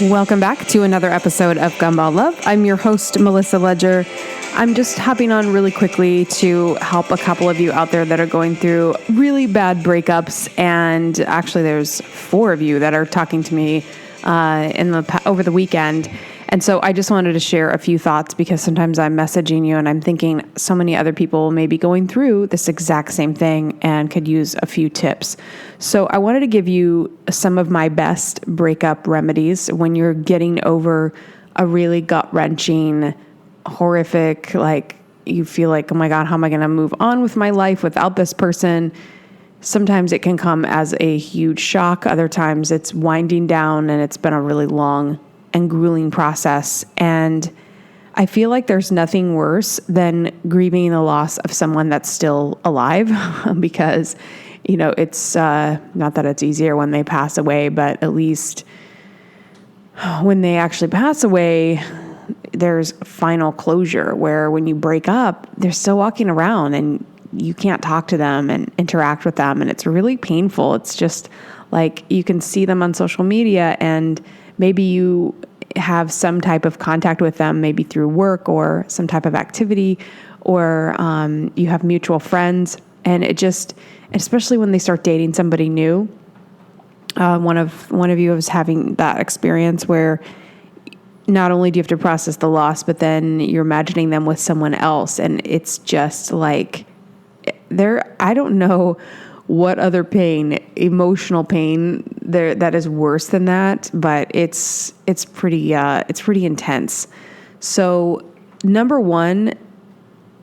Welcome back to another episode of Gumball Love. I'm your host, Melissa Ledger. I'm just hopping on really quickly to help a couple of you out there that are going through really bad breakups. And actually, there's 4 of you that are talking to me over the weekend. And so I just wanted to share a few thoughts because sometimes I'm messaging you and I'm thinking so many other people may be going through this exact same thing and could use a few tips. So I wanted to give you some of my best breakup remedies when you're getting over a really gut-wrenching, horrific, like you feel like, oh my God, how am I going to move on with my life without this person? Sometimes it can come as a huge shock. Other times it's winding down and it's been a really long and grueling process. And I feel like there's nothing worse than grieving the loss of someone that's still alive because, you know, it's not that it's easier when they pass away, but at least when they actually pass away, there's final closure where when you break up, they're still walking around and you can't talk to them and interact with them. And it's really painful. It's just like you can see them on social media and maybe you have some type of contact with them, maybe through work or some type of activity, or you have mutual friends. And it just, especially when they start dating somebody new, one of you is having that experience where not only do you have to process the loss, but then you're imagining them with someone else. And it's just like I don't know what other pain, emotional pain there that is worse than that, but it's pretty intense. So number one,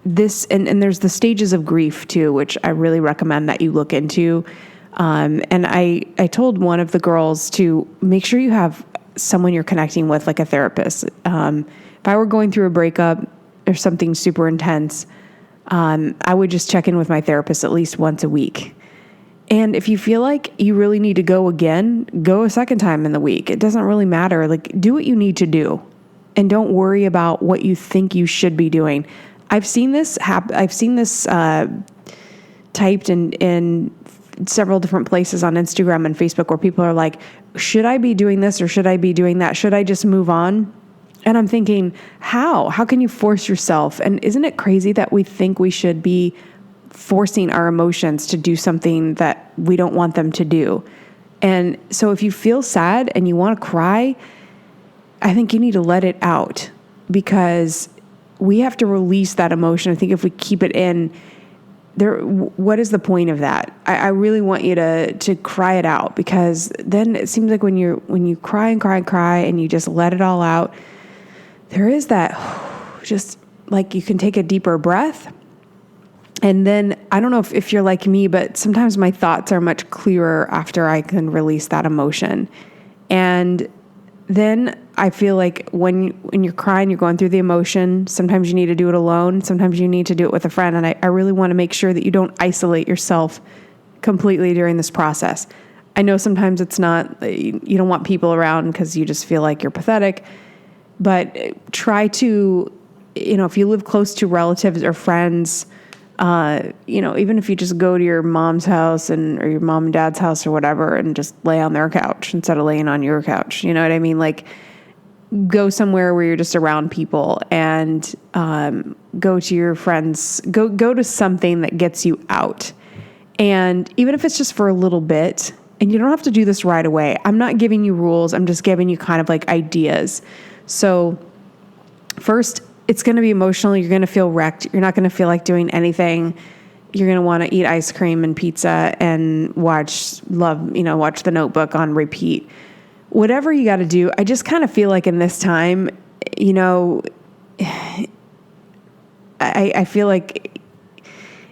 this, and there's the stages of grief too, which I really recommend that you look into. And I told one of the girls to make sure you have someone you're connecting with, like a therapist. If I were going through a breakup or something super intense, I would just check in with my therapist at least once a week. And if you feel like you really need to go again, go a second time in the week. It doesn't really matter. Like, do what you need to do and don't worry about what you think you should be doing. I've seen this typed in several different places on Instagram and Facebook where people are like, should I be doing this or should I be doing that? Should I just move on? And I'm thinking, how can you force yourself? And isn't it crazy that we think we should be forcing our emotions to do something that we don't want them to do? And so if you feel sad and you want to cry, I think you need to let it out because we have to release that emotion. I think if we keep it in there, what is the point of that? I really want you to cry it out, because then it seems like when you cry and you just let it all out, there is that just like you can take a deeper breath. And then I don't know if you're like me, but sometimes my thoughts are much clearer after I can release that emotion. And then I feel like when you're crying, you're going through the emotion. Sometimes you need to do it alone. Sometimes you need to do it with a friend. And I really want to make sure that you don't isolate yourself completely during this process. I know sometimes it's not, you don't want people around because you just feel like you're pathetic. But try to, if you live close to relatives or friends, even if you just go to your mom's house or your mom and dad's house or whatever and just lay on their couch instead of laying on your couch, you know what I mean? Like, go somewhere where you're just around people and go to your friends, go to something that gets you out. And even if it's just for a little bit, and you don't have to do this right away. I'm not giving you rules. I'm just giving you kind of like ideas. So first, it's going to be emotional. You're going to feel wrecked. You're not going to feel like doing anything. You're going to want to eat ice cream and pizza and watch The Notebook on repeat. Whatever you got to do. I just kind of feel like in this time, I feel like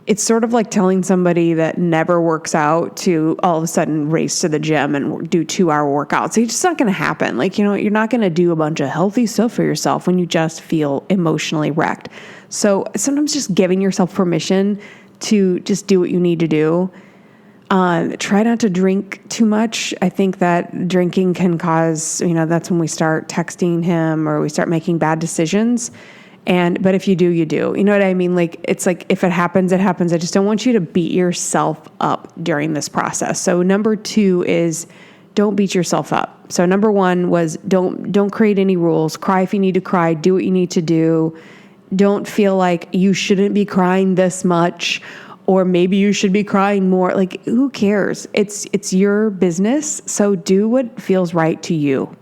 it's sort of like telling somebody that never works out to all of a sudden race to the gym and do 2-hour workouts. It's just not going to happen. Like, you're not going to do a bunch of healthy stuff for yourself when you just feel emotionally wrecked. So sometimes just giving yourself permission to just do what you need to do. Try not to drink too much. I think that drinking can cause, that's when we start texting him or we start making bad decisions. But if you do, you do. You know what I mean? Like, it's like, if it happens, it happens. I just don't want you to beat yourself up during this process. So number 2 is don't beat yourself up. So number one was don't create any rules. Cry if you need to cry. Do what you need to do. Don't feel like you shouldn't be crying this much, or maybe you should be crying more. Like, who cares? It's your business. So do what feels right to you.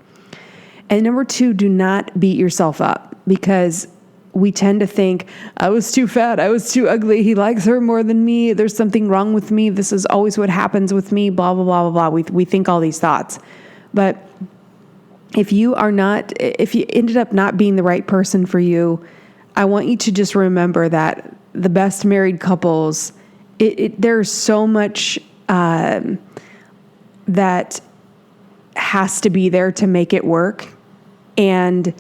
And number two, do not beat yourself up, because we tend to think, I was too fat, I was too ugly, he likes her more than me, there's something wrong with me, this is always what happens with me, blah, blah, blah, blah, blah. We think all these thoughts. But if you ended up not being the right person for you, I want you to just remember that the best married couples, there's so much that has to be there to make it work. And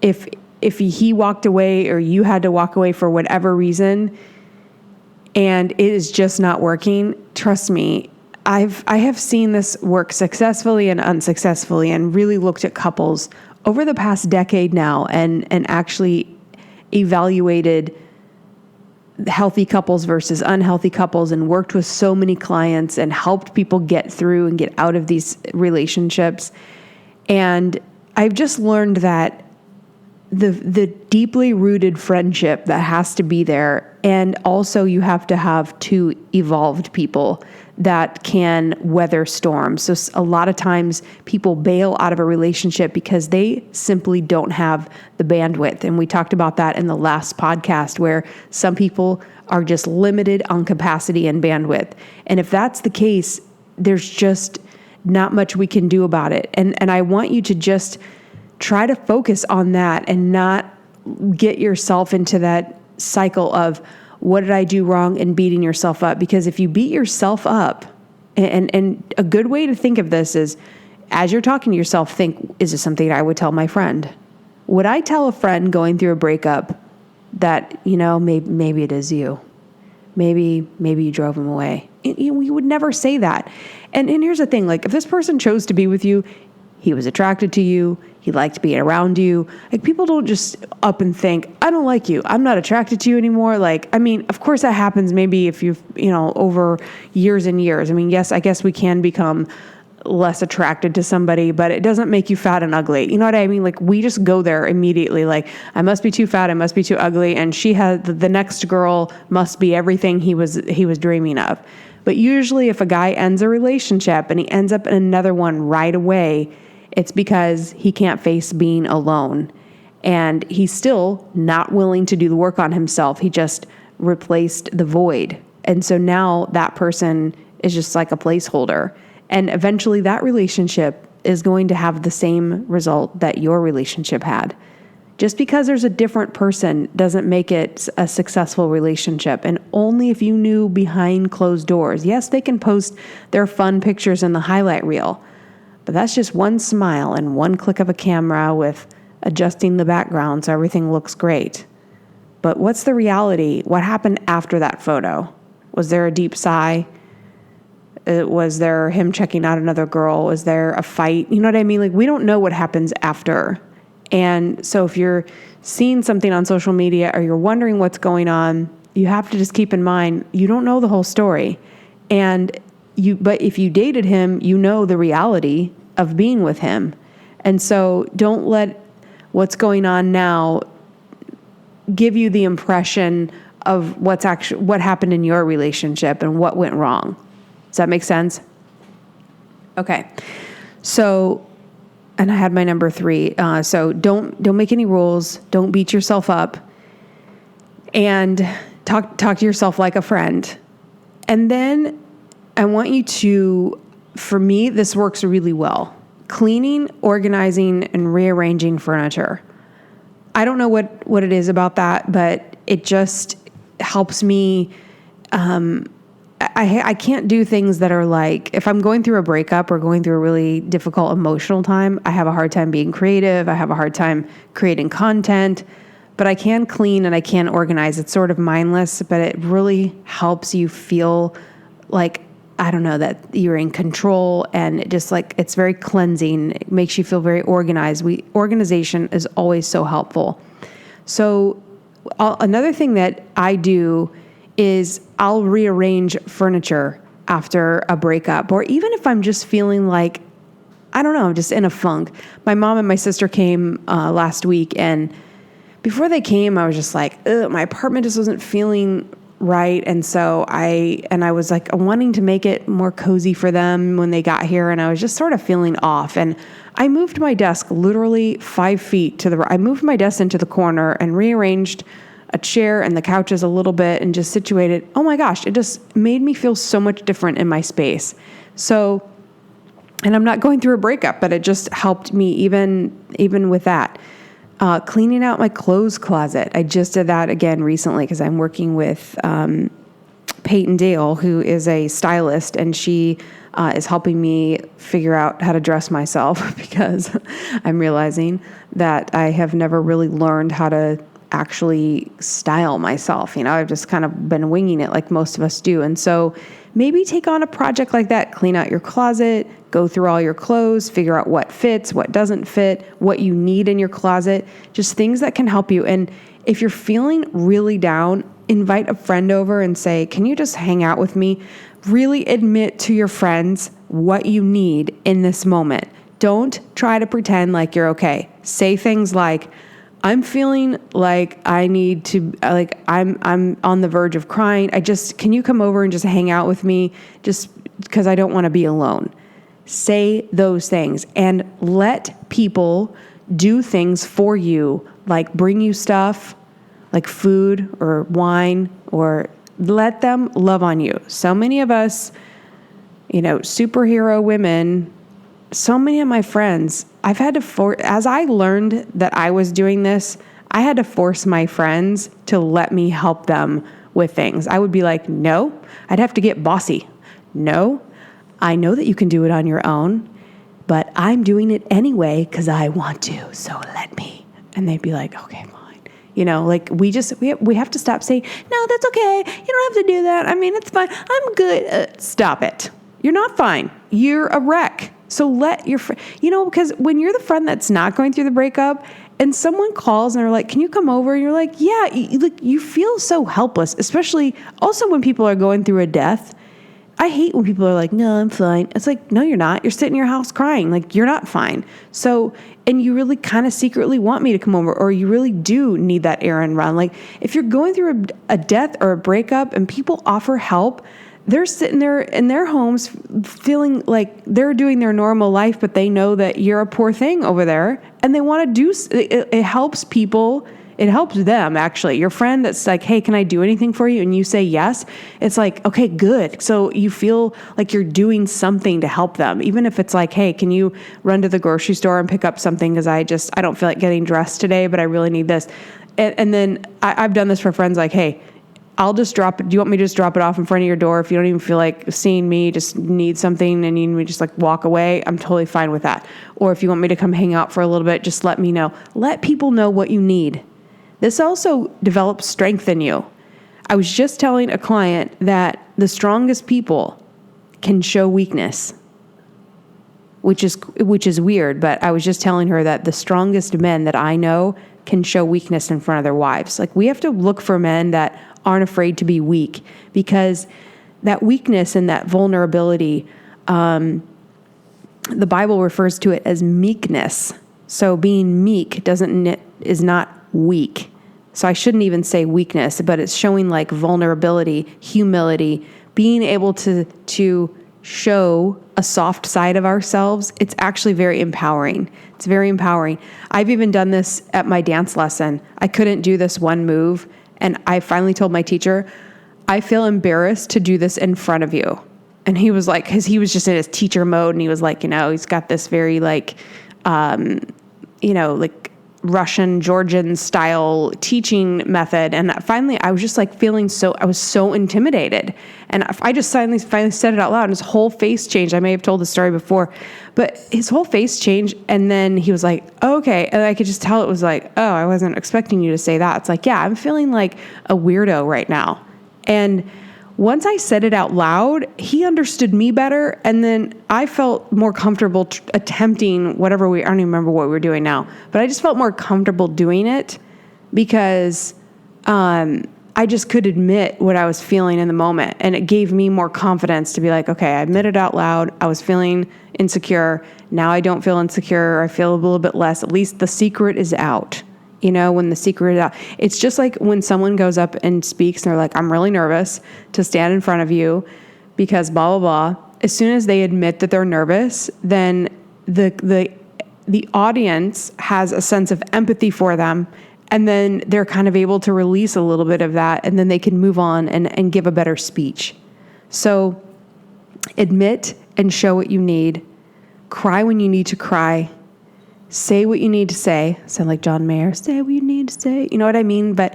if he walked away, or you had to walk away for whatever reason, and it is just not working, trust me, I have seen this work successfully and unsuccessfully, and really looked at couples over the past decade now, and actually evaluated healthy couples versus unhealthy couples, and worked with so many clients and helped people get through and get out of these relationships. And I've just learned that the deeply rooted friendship that has to be there, and also you have to have two evolved people that can weather storms. So a lot of times people bail out of a relationship because they simply don't have the bandwidth. And we talked about that in the last podcast, where some people are just limited on capacity and bandwidth. And if that's the case, there's just not much we can do about it. And I want you to just try to focus on that and not get yourself into that cycle of, what did I do wrong, and beating yourself up. Because if you beat yourself up, and a good way to think of this is, as you're talking to yourself, think, is this something I would tell my friend? Would I tell a friend going through a breakup that, maybe it is you? Maybe you drove him away. We would never say that. And here's the thing, like, if this person chose to be with you, he was attracted to you, he liked being around you. Like, people don't just up and think, I don't like you, I'm not attracted to you anymore. Like, I mean, of course that happens maybe if you've, over years and years. I mean, yes, I guess we can become less attracted to somebody, but it doesn't make you fat and ugly. You know what I mean? Like, we just go there immediately. Like, I must be too fat, I must be too ugly, and the next girl must be everything he was dreaming of. But usually if a guy ends a relationship and he ends up in another one right away, it's because he can't face being alone, and he's still not willing to do the work on himself. He just replaced the void. And so now that person is just like a placeholder. And eventually that relationship is going to have the same result that your relationship had. Just because there's a different person doesn't make it a successful relationship. And only if you knew behind closed doors. Yes, they can post their fun pictures in the highlight reel, but that's just one smile and one click of a camera with adjusting the background so everything looks great. But what's the reality? What happened after that photo? Was there a deep sigh? Was there him checking out another girl? Was there a fight? You know what I mean? Like, we don't know what happens after. And so if you're seeing something on social media or you're wondering what's going on, you have to just keep in mind, you don't know the whole story. But if you dated him, you know the reality of being with him. And so don't let what's going on now give you the impression of what happened in your relationship and what went wrong. Does that make sense? Okay. So, and I had my number 3. So don't make any rules. Don't beat yourself up, and talk to yourself like a friend. And then I want you to, for me, this works really well. Cleaning, organizing, and rearranging furniture. I don't know what it is about that, but it just helps me. I can't do things that are like, if I'm going through a breakup or going through a really difficult emotional time, I have a hard time being creative. I have a hard time creating content, but I can clean and I can organize. It's sort of mindless, but it really helps you feel like, I don't know, that you're in control, and it just like, it's very cleansing. It makes you feel very organized. Organization is always so helpful. So another thing that I do is I'll rearrange furniture after a breakup, or even if I'm just feeling like, I don't know, I'm just in a funk. My mom and my sister came last week, and before they came, I was just like, my apartment just wasn't feeling right. And so I was like wanting to make it more cozy for them when they got here. And I was just sort of feeling off. And I moved my desk literally 5 feet to the right. I moved my desk into the corner and rearranged a chair and the couches a little bit and just situated. Oh my gosh, it just made me feel so much different in my space. So, and I'm not going through a breakup, but it just helped me even with that. Cleaning out my clothes closet. I just did that again recently because I'm working with Peyton Dale, who is a stylist, and she is helping me figure out how to dress myself because I'm realizing that I have never really learned how to actually style myself. I've just kind of been winging it like most of us do. And so maybe take on a project like that, clean out your closet, go through all your clothes, figure out what fits, what doesn't fit, what you need in your closet, just things that can help you. And if you're feeling really down, invite a friend over and say, can you just hang out with me? Really admit to your friends what you need in this moment. Don't try to pretend like you're okay. Say things like, I'm feeling like I need to, like I'm on the verge of crying. Can you come over and just hang out with me just because I don't want to be alone? Say those things and let people do things for you, like bring you stuff like food or wine, or let them love on you. So many of us, superhero women, so many of my friends, I've had to as I learned that I was doing this, I had to force my friends to let me help them with things. I would be like, no, I'd have to get bossy. No, I know that you can do it on your own, but I'm doing it anyway because I want to, so let me. And they'd be like, okay, fine. We have to stop saying, no, that's okay. You don't have to do that. I mean, it's fine. I'm good. Stop it. You're not fine. You're a wreck. So let your friend, because when you're the friend that's not going through the breakup and someone calls and they're like, can you come over? And you're like, yeah, you feel so helpless, especially also when people are going through a death. I hate when people are like, no, I'm fine. It's like, no, you're not. You're sitting in your house crying. Like, you're not fine. So, and you really kind of secretly want me to come over, or you really do need that errand run. Like, if you're going through a death or a breakup and people offer help, they're sitting there in their homes feeling like they're doing their normal life, but they know that you're a poor thing over there and they want to do, it helps people. It helps them, actually. Your friend that's like, hey, can I do anything for you? And you say yes. It's like, okay, good. So you feel like you're doing something to help them. Even if it's like, hey, can you run to the grocery store and pick up something? Because I don't feel like getting dressed today, but I really need this. And then I've done this for friends like, hey, I'll just drop it. Do you want me to just drop it off in front of your door? If you don't even feel like seeing me, just need something and you need me to just like walk away, I'm totally fine with that. Or if you want me to come hang out for a little bit, just let me know. Let people know what you need. This also develops strength in you. I was just telling a client that the strongest people can show weakness, which is weird, but I was just telling her that the strongest men that I know can show weakness in front of their wives. Like, we have to look for men that aren't afraid to be weak, because that weakness and that vulnerability, the Bible refers to it as meekness. So being meek is not weak. So I shouldn't even say weakness, but it's showing like vulnerability, humility, being able to show a soft side of ourselves. It's actually very empowering. It's very empowering. I've even done this at my dance lesson. I couldn't do this one move, and I finally told my teacher, I feel embarrassed to do this in front of you. And he was like, because he was just in his teacher mode, and he was like, he's got this very like, like Russian, Georgian style teaching method. And finally I was just like I was so intimidated. And I just finally said it out loud, and his whole face changed. I may have told the story before, but his whole face changed. And then he was like, oh, okay. And I could just tell it was like, oh, I wasn't expecting you to say that. It's like, yeah, I'm feeling like a weirdo right now. And once I said it out loud, he understood me better. And then I felt more comfortable attempting whatever I don't even remember what we were doing now, but I just felt more comfortable doing it because, I just could admit what I was feeling in the moment. And it gave me more confidence to be like, okay, I admitted out loud. I was feeling insecure. Now I don't feel insecure. I feel a little bit less. At least the secret is out. When the secret is out, it's just like when someone goes up and speaks and they're like, I'm really nervous to stand in front of you because blah, blah, blah. As soon as they admit that they're nervous, then the audience has a sense of empathy for them. And then they're kind of able to release a little bit of that. And then they can move on and give a better speech. So admit and show what you need. Cry when you need to cry. Say what you need to say. Sound like John Mayer. Say what you need to say. You know what I mean? But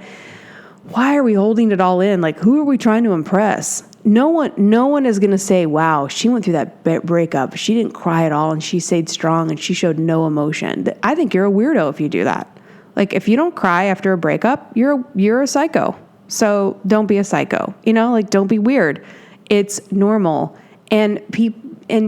why are we holding it all in? Like, who are we trying to impress? No one is going to say, wow, she went through that breakup. She didn't cry at all and she stayed strong and she showed no emotion. I think you're a weirdo if you do that. Like, if you don't cry after a breakup, you're a psycho. So don't be a psycho. Don't be weird. It's normal. And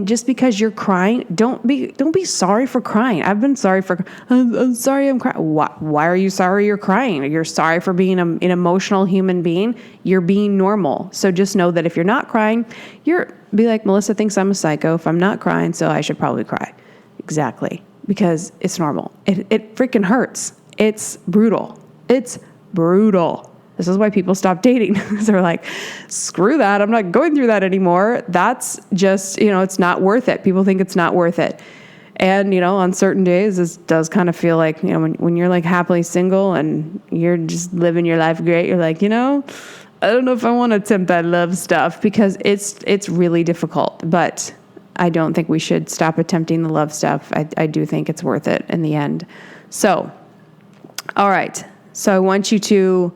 just because you're crying, don't be sorry for crying. I've been sorry for. I'm sorry I'm crying. Why are you sorry you're crying? You're sorry for being an emotional human being. You're being normal. So just know that if you're not crying, be like, Melissa thinks I'm a psycho if I'm not crying, so I should probably cry. Exactly, because it's normal. It freaking hurts. It's brutal. It's brutal. This is why people stop dating. They're like, screw that. I'm not going through that anymore. That's just, it's not worth it. People think it's not worth it. And, on certain days, this does kind of feel like, when you're like happily single and you're just living your life great, you're like, I don't know if I want to attempt that love stuff because it's really difficult. But I don't think we should stop attempting the love stuff. I do think it's worth it in the end. So, all right. So I want you to,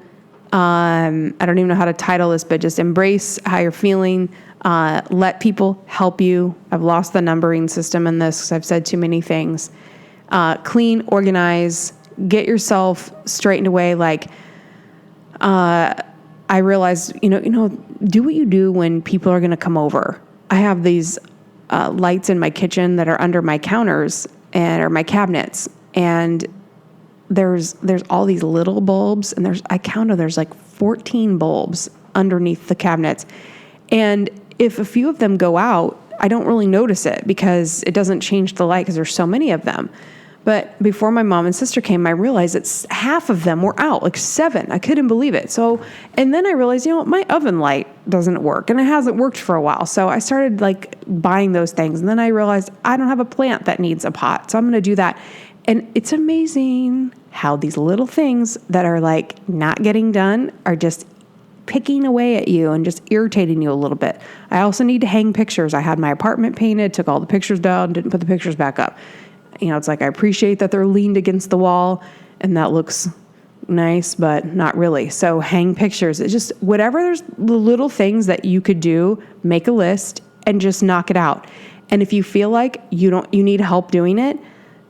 I don't even know how to title this, but just embrace how you're feeling. Let people help you. I've lost the numbering system in this because I've said too many things. Clean, organize, get yourself straightened away. Like, I realized, do what you do when people are going to come over. I have these lights in my kitchen that are under my counters or my cabinets, and there's all these little bulbs, and there's like 14 bulbs underneath the cabinets. And if a few of them go out, I don't really notice it because it doesn't change the light because there's so many of them. But before my mom and sister came, I realized that half of them were out, like 7. I couldn't believe it. So, and then I realized, my oven light doesn't work, and it hasn't worked for a while. So I started like buying those things. And then I realized I don't have a plant that needs a pot. So I'm going to do that. And it's amazing how these little things that are like not getting done are just picking away at you and just irritating you a little bit. I also need to hang pictures. I had my apartment painted, took all the pictures down, didn't put the pictures back up. It's like I appreciate that they're leaned against the wall and that looks nice, but not really. So hang pictures. It's just whatever, there's the little things that you could do, make a list and just knock it out. And if you feel like you need help doing it,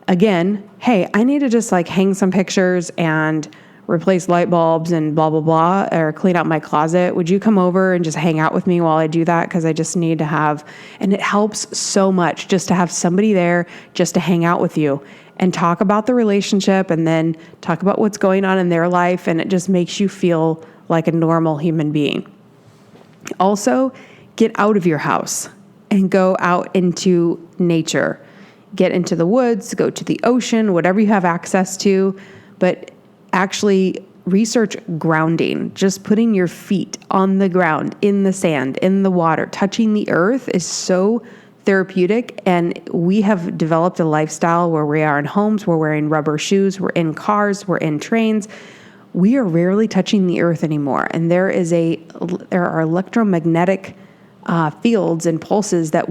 again, hey, I need to just like hang some pictures and replace light bulbs and blah, blah, blah, or clean out my closet. Would you come over and just hang out with me while I do that? Because I just need to have, and it helps so much just to have somebody there just to hang out with you and talk about the relationship and then talk about what's going on in their life. And it just makes you feel like a normal human being. Also, get out of your house and go out into nature. Get into the woods, go to the ocean, whatever you have access to, but actually research grounding. Just putting your feet on the ground, in the sand, in the water, touching the earth is so therapeutic. And we have developed a lifestyle where we are in homes, we're wearing rubber shoes, we're in cars, we're in trains. We are rarely touching the earth anymore. And there are electromagnetic fields and pulses that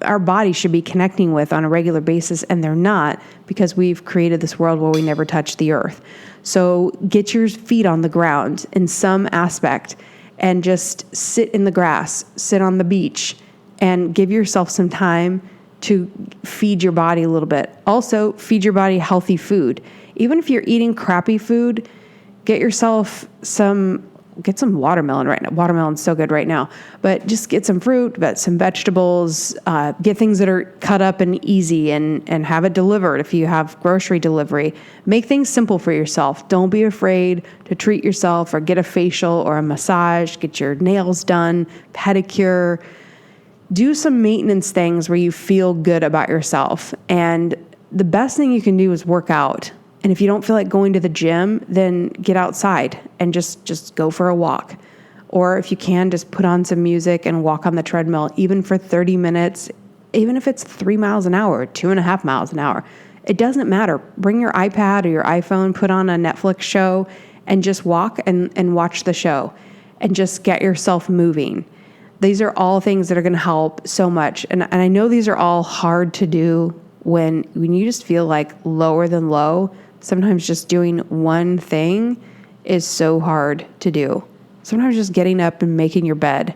our body should be connecting with on a regular basis, and they're not because we've created this world where we never touch the earth. So get your feet on the ground in some aspect and just sit in the grass, sit on the beach, and give yourself some time to feed your body a little bit. Also, feed your body healthy food. Even if you're eating crappy food, get yourself some get some watermelon right now. Watermelon's so good right now. But just get some fruit, get some vegetables, get things that are cut up and easy and have it delivered if you have grocery delivery. Make things simple for yourself. Don't be afraid to treat yourself or get a facial or a massage, get your nails done, pedicure. Do some maintenance things where you feel good about yourself. And the best thing you can do is work out. And if you don't feel like going to the gym, then get outside and just go for a walk. Or if you can, just put on some music and walk on the treadmill, even for 30 minutes, even if it's 3 miles an hour, 2.5 miles an hour. It doesn't matter. Bring your iPad or your iPhone, put on a Netflix show, and just walk and watch the show and just get yourself moving. These are all things that are going to help so much. And I know these are all hard to do when you just feel like lower than low. Sometimes just doing one thing is so hard to do. Sometimes just getting up and making your bed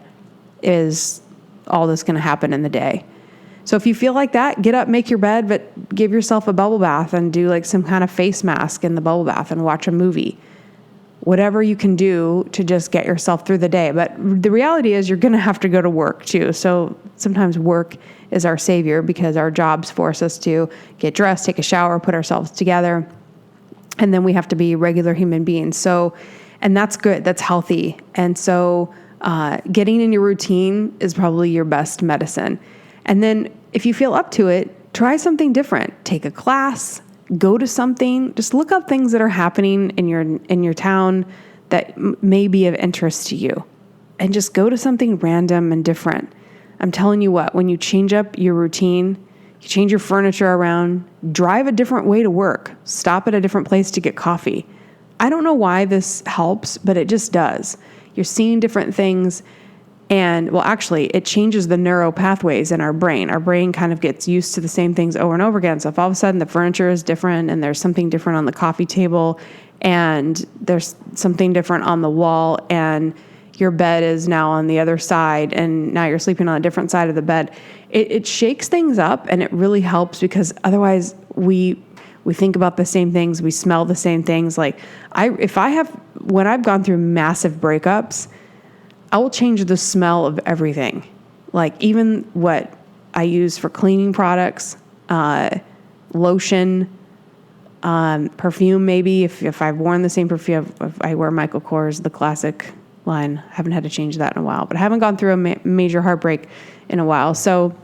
is all that's going to happen in the day. So if you feel like that, get up, make your bed, but give yourself a bubble bath and do like some kind of face mask in the bubble bath and watch a movie. Whatever you can do to just get yourself through the day. But the reality is you're going to have to go to work too. So sometimes work is our savior because our jobs force us to get dressed, take a shower, put ourselves together. And then we have to be regular human beings. So, and that's good. That's healthy. And so getting in your routine is probably your best medicine. And then if you feel up to it, try something different. Take a class, go to something, just look up things that are happening in your town that may be of interest to you. And just go to something random and different. I'm telling you what, when you change up your routine, you change your furniture around, drive a different way to work, stop at a different place to get coffee. I don't know why this helps, but it just does. You're seeing different things. And well, actually, it changes the neural pathways in our brain. Our brain kind of gets used to the same things over and over again. So if all of a sudden the furniture is different and there's something different on the coffee table and there's something different on the wall and your bed is now on the other side and now you're sleeping on a different side of the bed, it shakes things up and it really helps because otherwise we think about the same things, we smell the same things. Like when I've gone through massive breakups, I will change the smell of everything. Like even what I use for cleaning products, lotion, perfume maybe. If I've worn the same perfume, if I wear Michael Kors, the classic line, I haven't had to change that in a while. But I haven't gone through a major heartbreak in a while. So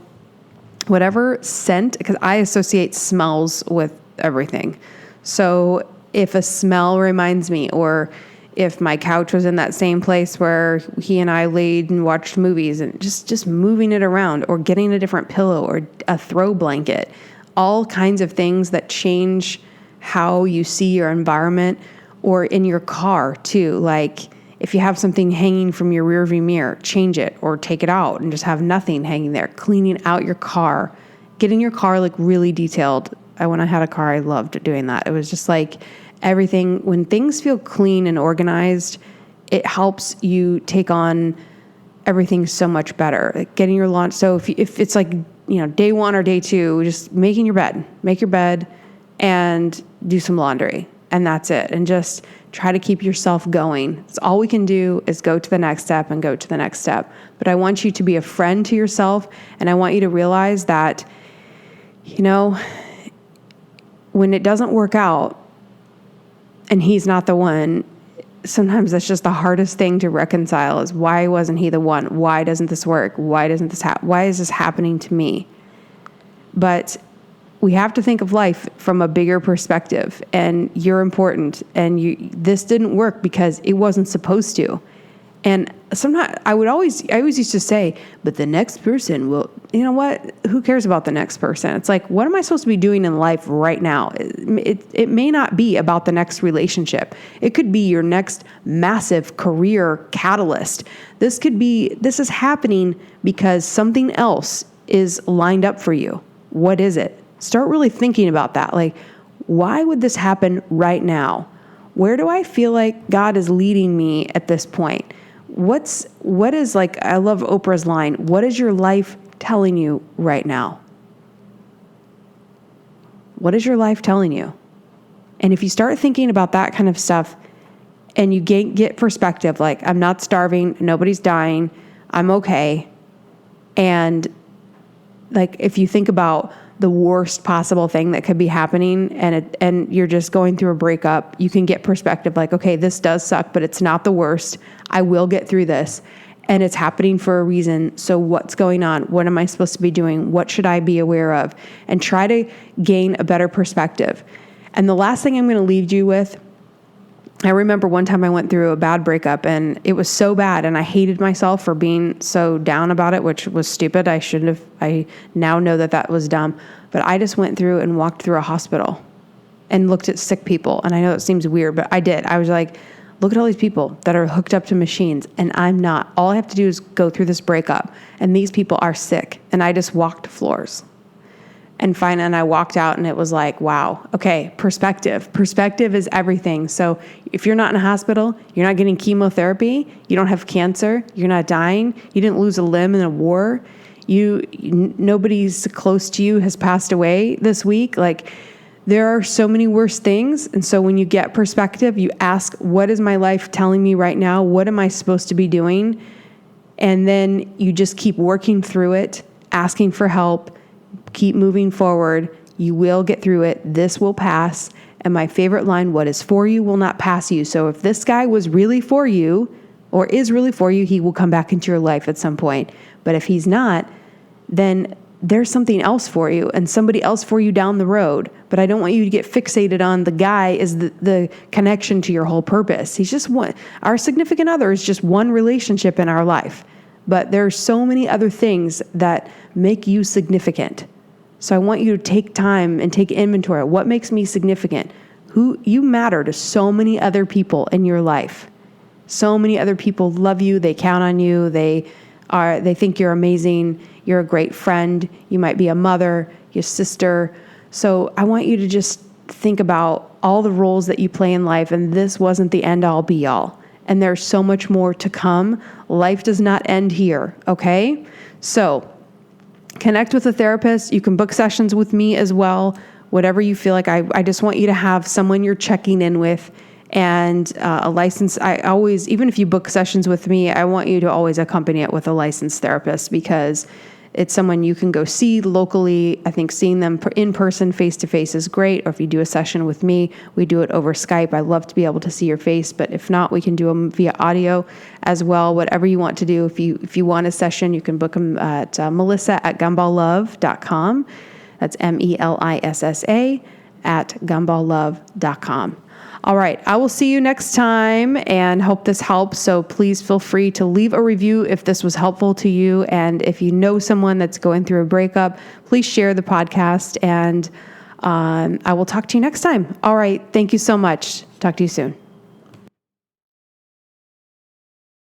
whatever scent, because I associate smells with everything. So if a smell reminds me, or if my couch was in that same place where he and I laid and watched movies, and just moving it around or getting a different pillow or a throw blanket, all kinds of things that change how you see your environment, or in your car too. Like if you have something hanging from your rearview mirror, change it or take it out and just have nothing hanging there. Cleaning out your car, getting your car like really detailed. When I had a car, I loved doing that. It was just like everything, when things feel clean and organized, it helps you take on everything so much better. Like getting your laundry. So if it's like, day 1 or day 2, just make your bed and do some laundry, and that's it. And just try to keep yourself going. It's all we can do is go to the next step and go to the next step. But I want you to be a friend to yourself, and I want you to realize that, when it doesn't work out and he's not the one, sometimes that's just the hardest thing to reconcile is, why wasn't he the one? Why doesn't this work? Why doesn't this why is this happening to me? But we have to think of life from a bigger perspective, and you're important, and this didn't work because it wasn't supposed to. And sometimes I always used to say, but the next person will, what? Who cares about the next person? It's like, what am I supposed to be doing in life right now? It may not be about the next relationship. It could be your next massive career catalyst. This is happening because something else is lined up for you. What is it? Start really thinking about that. Like, why would this happen right now? Where do I feel like God is leading me at this point? What is like, I love Oprah's line, what is your life telling you right now? What is your life telling you? And if you start thinking about that kind of stuff, and you get perspective, like, I'm not starving, nobody's dying, I'm okay. And like, if you think about the worst possible thing that could be happening and you're just going through a breakup, you can get perspective like, okay, this does suck, but it's not the worst. I will get through this, and it's happening for a reason. So what's going on? What am I supposed to be doing? What should I be aware of? And try to gain a better perspective. And the last thing I'm going to leave you with, I remember one time I went through a bad breakup, and it was so bad, and I hated myself for being so down about it, which was stupid. I now know that was dumb, but I just went through and walked through a hospital and looked at sick people. And I know it seems weird, but I did. I was like, look at all these people that are hooked up to machines, and I'm not. All I have to do is go through this breakup, and these people are sick. And I just walked floors. And I walked out, and it was like, wow, okay, perspective. Perspective is everything. So if you're not in a hospital, you're not getting chemotherapy, you don't have cancer, you're not dying, you didn't lose a limb in a war, nobody's close to you has passed away this week. Like, there are so many worse things. And so when you get perspective, you ask, what is my life telling me right now? What am I supposed to be doing? And then you just keep working through it, asking for help. Keep moving forward. You will get through it. This will pass. And my favorite line, what is for you will not pass you. So if this guy was really for you or is really for you, he will come back into your life at some point. But if he's not, then there's something else for you and somebody else for you down the road. But I don't want you to get fixated on the guy as the connection to your whole purpose. He's just one. Our significant other is just one relationship in our life. But there are so many other things that make you significant. So I want you to take time and take inventory. What makes me significant? Who you matter to so many other people in your life. So many other people love you. They count on you. They think you're amazing. You're a great friend. You might be a mother, your sister. So I want you to just think about all the roles that you play in life. And this wasn't the end all be all. And there's so much more to come. Life does not end here. Okay? So connect with a therapist. You can book sessions with me as well. Whatever you feel like. I just want you to have someone you're checking in with and a license. I always, even if you book sessions with me, I want you to always accompany it with a licensed therapist because it's someone you can go see locally. I think seeing them in person, face-to-face is great. Or if you do a session with me, we do it over Skype. I love to be able to see your face, but if not, we can do them via audio as well. Whatever you want to do. If you want a session, you can book them at melissa@gumballlove.com. That's MELISSA @gumballlove.com. All right. I will see you next time and hope this helps. So please feel free to leave a review if this was helpful to you. And if you know someone that's going through a breakup, please share the podcast and I will talk to you next time. All right. Thank you so much. Talk to you soon.